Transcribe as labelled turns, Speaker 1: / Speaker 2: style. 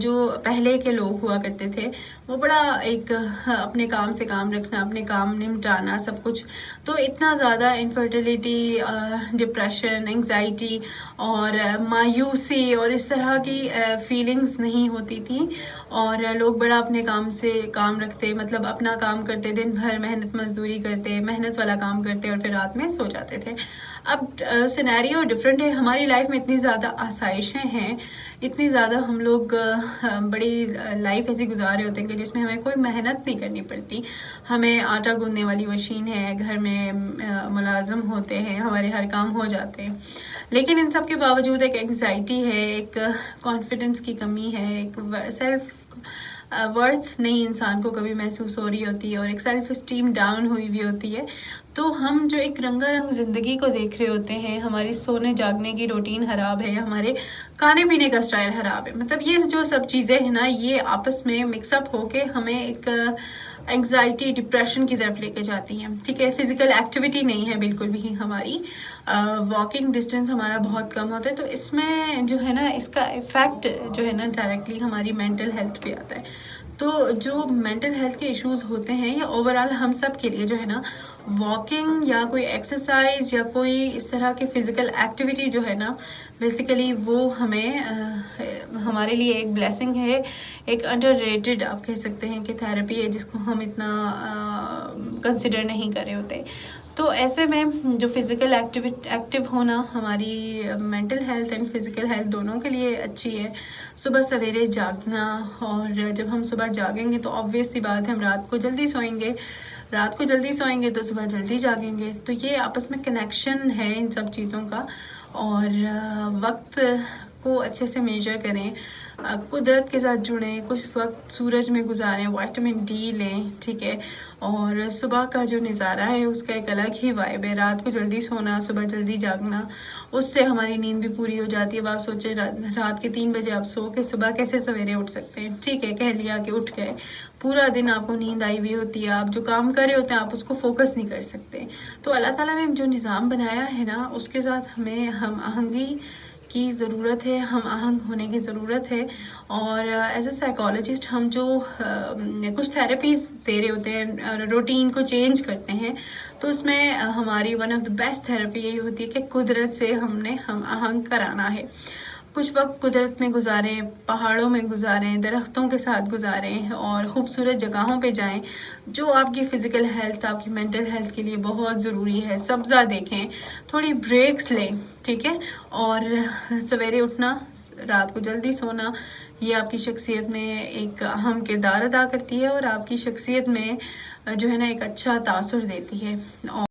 Speaker 1: جو پہلے کے لوگ ہوا کرتے تھے وہ بڑا ایک اپنے کام سے کام رکھنا، اپنے کام نمٹانا سب کچھ، تو اتنا زیادہ انفرٹیلیٹی، ڈپریشن، انگزائٹی اور مایوسی اور اس طرح کی فیلنگز نہیں ہوتی تھیں، اور لوگ بڑا اپنے کام سے کام رکھتے، مطلب اپنا کام کرتے، دن بھر محنت مزدوری کرتے، محنت والا کام کرتے اور پھر رات میں سو جاتے تھے۔ اب سینیریو ڈفرینٹ ہے، ہماری لائف میں اتنی زیادہ آسائشیں ہیں، اتنی زیادہ ہم لوگ بڑی لائف ایسی گزار رہے ہوتے ہیں کہ جس میں ہمیں کوئی محنت نہیں کرنی پڑتی، ہمیں آٹا گوندنے والی مشین ہے، گھر میں ملازم ہوتے ہیں، ہمارے ہر کام ہو جاتے ہیں، لیکن ان سب کے باوجود ایک انگزائٹی ہے، ایک کانفیڈنس کی کمی ہے، ایک سیلف ورتھ نہیں انسان کو کبھی محسوس ہو رہی ہوتی ہے، اور ایک سیلف اسٹیم ڈاؤن ہوئی ہوئی ہوتی ہے۔ تو ہم جو ایک رنگا رنگ زندگی کو دیکھ رہے ہوتے ہیں، ہماری سونے جاگنے کی روٹین خراب ہے، ہمارے کھانے پینے کا سٹائل خراب ہے، مطلب یہ جو سب چیزیں ہیں نا، یہ آپس میں مکس اپ ہو کے ہمیں ایک انگزائٹی، ڈپریشن کی طرف لے کے جاتی ہیں، ٹھیک ہے۔ فزیکل ایکٹیویٹی نہیں ہے بالکل بھی ہماری، واکنگ ڈسٹینس ہمارا بہت کم ہوتا ہے، تو اس میں جو ہے نا اس کا ایفیکٹ جو ہے نا ڈائریکٹلی ہماری مینٹل ہیلتھ پہ آتا ہے۔ تو جو مینٹل ہیلتھ کے ایشوز ہوتے ہیں یا اوورآل ہم سب کے لیے جو ہے نا، واکنگ یا کوئی ایکسرسائز یا کوئی اس طرح کی فزیکل ایکٹیویٹی جو ہے نا، بیسیکلی وہ ہمیں ہمارے لیے ایک بلیسنگ ہے، ایک انڈر ریٹڈ آپ کہہ سکتے ہیں کہ تھیراپی ہے، جس کو ہم اتنا کنسیڈر نہیں کر رہے ہوتے۔ تو ایسے میں جو فزیکل ایکٹیو ہونا ہماری mental health and physical health دونوں کے لیے اچھی ہے۔ صبح سویرے جاگنا، اور جب ہم صبح جاگیں گے تو آبویس سی بات ہے ہم رات کو جلدی سوئیں گے، رات کو جلدی سوئیں گے تو صبح جلدی جاگیں گے، تو یہ آپس میں کنیکشن ہے ان سب چیزوں کا۔ اور وقت کو اچھے سے میجر کریں، قدرت کے ساتھ جڑیں، کچھ وقت سورج میں گزاریں، وائٹامن ڈی لیں، ٹھیک ہے۔ اور صبح کا جو نظارہ ہے اس کا ایک الگ ہی وائب ہے، رات کو جلدی سونا، صبح جلدی جاگنا، اس سے ہماری نیند بھی پوری ہو جاتی ہے۔ اب آپ سوچیں رات کے 3 بجے آپ سو کے صبح کیسے سویرے اٹھ سکتے ہیں، ٹھیک ہے، کہہ لیا کہ اٹھ گئے، پورا دن آپ کو نیند آئی ہوئی ہوتی ہے، آپ جو کام کر رہے ہوتے ہیں آپ اس کو فوکس نہیں کر سکتے۔ تو اللہ تعالیٰ نے جو نظام بنایا ہے نا، اس کے ساتھ ہمیں ہم آہنگی کی ضرورت ہے، ہم آہنگ ہونے کی ضرورت ہے۔ اور ایز اے سائیکالوجسٹ ہم جو کچھ تھراپیز دے رہے ہوتے ہیں، روٹین کو چینج کرتے ہیں، تو اس میں ہماری one of the best therapy یہی ہوتی ہے کہ قدرت سے ہم آہنگ کرانا ہے۔ کچھ وقت قدرت میں گزاریں، پہاڑوں میں گزاریں، درختوں کے ساتھ گزاریں، اور خوبصورت جگہوں پہ جائیں جو آپ کی فزیکل ہیلتھ، آپ کی مینٹل ہیلتھ کے لیے بہت ضروری ہے۔ سبزہ دیکھیں، تھوڑی بریکس لیں، ٹھیک ہے۔ اور سویرے اٹھنا، رات کو جلدی سونا، یہ آپ کی شخصیت میں ایک اہم کردار ادا کرتی ہے، اور آپ کی شخصیت میں جو ہے نا ایک اچھا تاثر دیتی ہے۔